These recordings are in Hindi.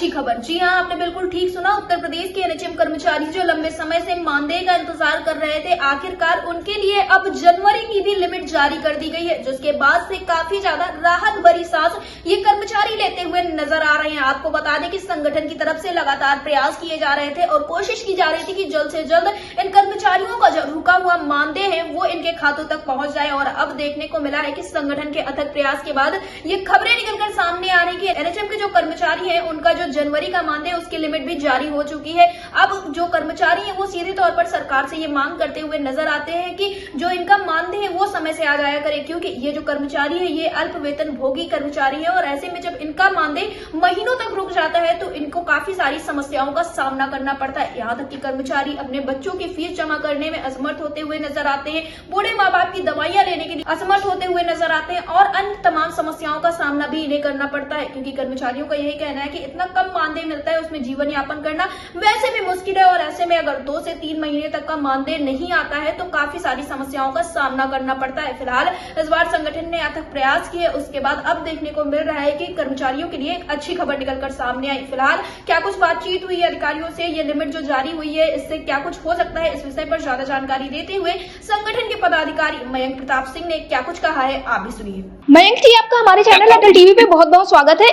अच्छी खबर। जी हां, आपने बिल्कुल ठीक सुना। उत्तर प्रदेश के एनएचएम कर्मचारी जो लंबे समय से मानदेय का इंतजार कर रहे थे, आखिरकार उनके लिए अब जनवरी की भी लिमिट जारी कर दी गई है, जिसके बाद से काफी ज्यादा राहत भरी सांस ये कर्मचारी लेते हुए नजर आ रहे हैं। आपको बता दें कि संगठन की तरफ से लगातार प्रयास किए जा रहे थे और कोशिश की जा रही थी कि जल्द से जल्द इन कर्मचारियों का जो रुका हुआ मानदेय है वो इनके खातों तक पहुंच जाए। और अब देखने को मिला है कि संगठन के अथक प्रयास के बाद ये खबरें निकलकर सामने आ रही है कि एनएचएम के जो कर्मचारी हैं उनका जो जनवरी का मानदेय उसकी लिमिट भी जारी हो चुकी है। अब जो कर्मचारी हैं वो सीधे तौर पर सरकार से ये मांग करते हुए नजर आते हैं कि जो इनका मानदेय है वो समय से आ जाया करे, क्योंकि ये जो कर्मचारी है ये अल्प वेतन भोगी कर्मचारी है और ऐसे में जब इनका मानदेय महीनों तक रुक जाता है तो इनको काफी सारी समस्याओं का सामना करना पड़ता है। यहाँ तक कि कर्मचारी अपने बच्चों की फीस जमा करने में असमर्थ होते हुए नजर आते हैं, बूढ़े माँ बाप की दवाइयां लेने के लिए असमर्थ होते हुए नजर आते हैं और अन्य तमाम समस्याओं का सामना भी इन्हें करना पड़ता है, क्योंकि कर्मचारियों का यही कहना है कि इतना कम मानदेय मिलता है उसमें जीवन यापन करना वैसे भी मुश्किल है और ऐसे में अगर 2 से 3 महीने तक का मानदेय नहीं आता है तो काफी सारी समस्याओं का सामना करना पड़ता है। फिलहाल इस बार संगठन ने अथक प्रयास किए, उसके बाद अब देखने को मिल रहा है कि कर्मचारियों के लिए एक अच्छी खबर निकलकर सामने आई। फिलहाल क्या कुछ बातचीत हुई है अधिकारियों से, ये लिमिट जो जारी हुई है इससे क्या कुछ हो सकता है, इस विषय पर ज्यादा जानकारी देते हुए संगठन के पदाधिकारी मयंक प्रताप सिंह ने क्या कुछ कहा है, आप भी सुनिए। मयंक जी, आपका हमारे चैनल अटल टीवी पे बहुत बहुत स्वागत है।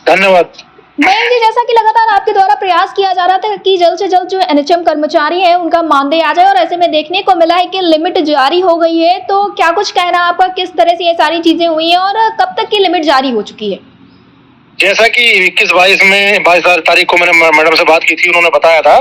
धन्यवाद। मयंक जी, जैसा कि लगातार आपके द्वारा प्रयास किया जा रहा था कि जल्द से जल्द जो एनएचएम कर्मचारी हैं उनका मानदेय आ जाए और ऐसे में देखने को मिला है कि लिमिट जारी हो गई है, तो क्या कुछ कहना आपका, किस तरह से ये सारी चीजें हुई हैं और कब तक की लिमिट जारी हो चुकी है? जैसा कि 22 तारीख को मैंने मैडम से बात की थी, उन्होंने बताया था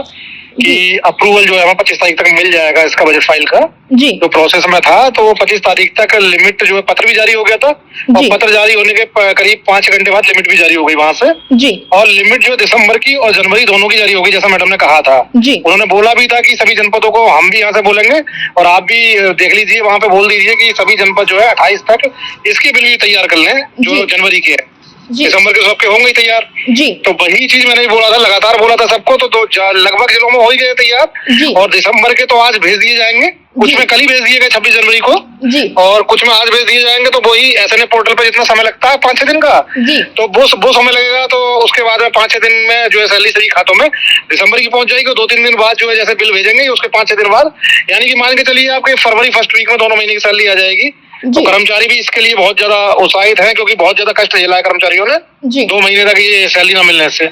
कि अप्रूवल जो है हमें 25 तारीख तक मिल जाएगा इसका बजट फाइल का जी। जो प्रोसेस में था, तो 25 तारीख तक लिमिट जो है पत्र भी जारी हो गया था और पत्र जारी होने के करीब 5 घंटे बाद लिमिट भी जारी हो गई वहां से जी। और लिमिट जो दिसंबर की और जनवरी दोनों की जारी होगी, जैसा मैडम ने कहा था जी। उन्होंने बोला भी था कि सभी जनपदों को हम भी यहाँ से बोलेंगे और आप भी देख लीजिए, वहां पे बोल दीजिए कि सभी जनपद जो है 28 तक इसके बिल भी तैयार कर लें जो जनवरी के है, दिसंबर के सबके होंगे तैयार जी। तो वही चीज मैंने भी बोला था, लगातार बोला था सबको, तो लगभग जिलों में हो ही गए तैयार और दिसंबर के तो आज भेज दिए जाएंगे, कुछ में कल ही भेज दिए गए 26 जनवरी को जी। और कुछ में आज भेज दिए जाएंगे। तो वही एसएनए पोर्टल पे जितना समय लगता है 5-6 दिन का जी। तो वो समय लगेगा, तो उसके बाद में 5-6 दिन में जो है सैलरी सभी खातों में दिसंबर की पहुंच जाएगी। 2-3 दिन बाद जो है जैसे बिल भेजेंगे उसके 5-6 दिन बाद, यानी कि मान के चलिए आपके फरवरी फर्स्ट वीक में दोनों महीने की सैलरी आ जाएगी। तो कर्मचारी भी इसके लिए बहुत ज्यादा उत्साहित है, क्योंकि बहुत ज्यादा कष्ट झेला है कर्मचारियों ने जी। 2 महीने तक ये सैलरी न मिलने से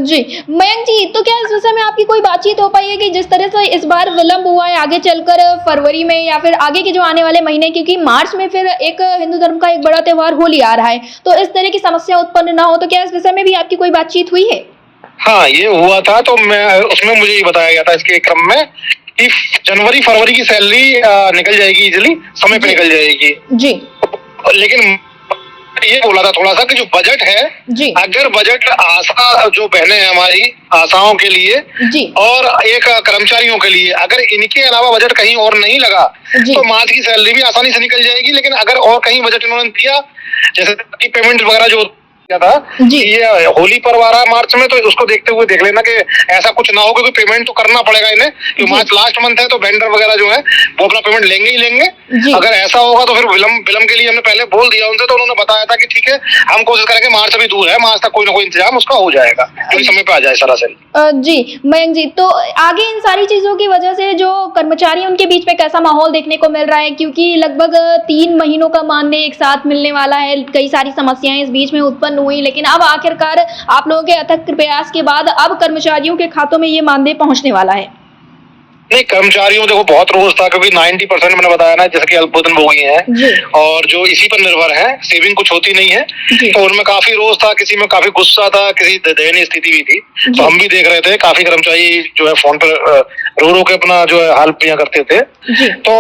जी। मयंक जी, तो क्या इस विषय में आपकी कोई बातचीत हो पाई है कि जिस तरह से इस बार विलंब हुआ है, आगे चलकर फरवरी में या फिर आगे के जो आने वाले महीने, क्योंकि मार्च में फिर एक हिंदू धर्म का एक बड़ा त्योहार होली आ रहा है, तो इस तरह की समस्या उत्पन्न ना हो, तो क्या इस विषय में भी आपकी कोई बातचीत हुई है? हाँ, ये हुआ था, तो मैं उसमें मुझे ये बताया गया था इसके क्रम में कि जनवरी फरवरी की सैलरी निकल जाएगी इजिली, समय पे निकल जाएगी जी। लेकिन ये बोला था थोड़ा सा कि जो बजट है जी। अगर बजट आशा जो बहने हैं हमारी आशाओं के लिए जी। और एक कर्मचारियों के लिए, अगर इनके अलावा बजट कहीं और नहीं लगा तो मार्च की सैलरी भी आसानी से निकल जाएगी। लेकिन अगर और कहीं बजट इन्होंने दिया, जैसे पेमेंट वगैरह जो क्या था जी। ये होली पर्व आ रहा है मार्च में, तो उसको देखते हुए देख लेना कि ऐसा कुछ ना हो, क्योंकि पेमेंट तो करना पड़ेगा इन्हें, क्योंकि मार्च लास्ट मंथ है, तो वेंडर वगैरह जो है वो अपना पेमेंट लेंगे ही लेंगे। अगर ऐसा होगा तो फिर विलंब के लिए हमने पहले बोल दिया उनसे, तो उन्होंने बताया था कि ठीक है हम कोशिश करेंगे, मार्च अभी दूर है, मार्च तक कोई ना कोई इंतजाम उसका हो जाएगा, क्योंकि समय पे आ जाए सरासरी जी। मयंक जी, तो आगे इन सारी चीजों की वजह से जो कर्मचारी उनके बीच में कैसा माहौल देखने को मिल रहा है, क्योंकि लगभग 3 महीनों का मानदेय एक साथ मिलने वाला है, कई सारी समस्याएं इस बीच में उत्पन्न हुई, लेकिन अब आखिरकार आप लोगों के अथक प्रयास के बाद अब कर्मचारियों के खातों में ये मानदेय पहुंचने वाला है। नहीं, कर्मचारियों देखो बहुत रोज था, क्योंकि 90% मैंने बताया ना, जैसे कि अल्पवेतन भोगी हैं और जो इसी पर निर्भर है, सेविंग कुछ होती नहीं है, तो उनमें काफी रोज था, किसी में काफी गुस्सा था, किसी दयनीय स्थिति भी थी। तो हम भी देख रहे थे, काफी कर्मचारी जो है फोन पर रो के अपना जो है हाल पिया करते थे, तो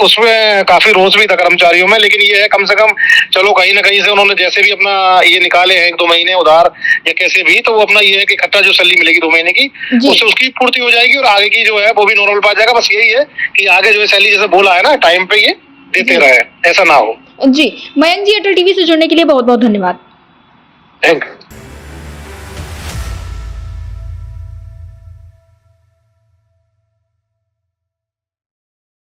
उसमें काफी रोज भी था कर्मचारियों में। लेकिन ये है कम से कम चलो कहीं ना कहीं से उन्होंने जैसे भी अपना ये निकाले हैं 1-2 महीने उधार या कैसे भी, तो वो अपना ये है कि इकट्ठा जो सैलरी मिलेगी 2 महीने की, उससे उसकी पूर्ति हो जाएगी और आगे की जो है वो भी नॉर्मल पा जाएगा। बस यही है कि आगे जो है सैलरी जैसे बोला है ना, टाइम पे ये देते रहे, ऐसा ना हो जी। मयंक जी, अटल टीवी से जुड़ने के लिए बहुत बहुत धन्यवाद। Thank you.